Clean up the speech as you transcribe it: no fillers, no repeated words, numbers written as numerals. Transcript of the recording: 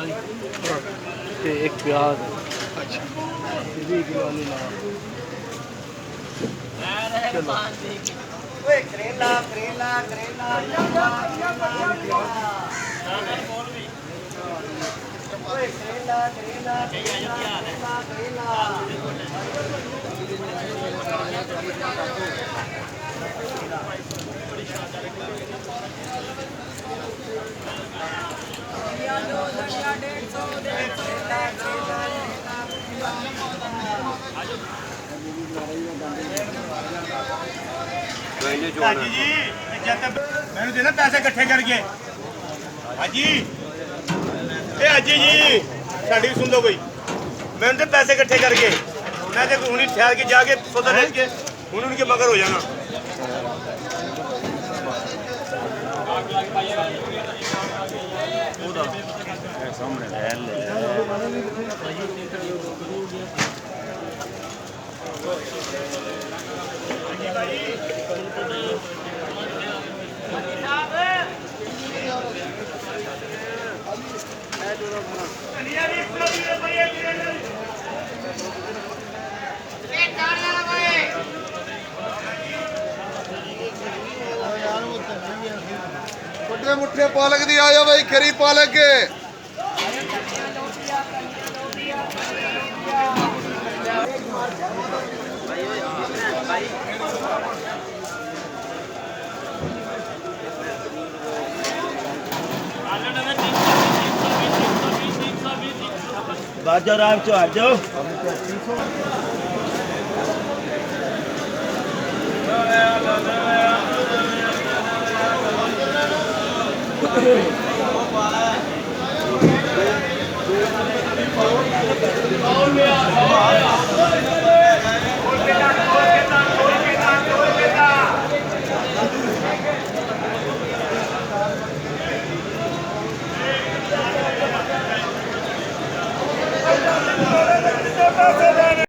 एक प्याज। अच्छा ये किलो आलू ला। चलो करेला करेला करेला करेला हाजी जी मैंने देना पैसे इकट्ठे करके हाजी हाजी जी साड़ी भी सुन लो कोई मैंने तो पैसे इकट्ठे करके मैं तो हूँ ठहर के जाके सौदा ले के हूँ उनके मगर हो जाना मुठे मुठे पालक दी आया भाई खरी पालक बाजो राम चो आ जाओ। Oh,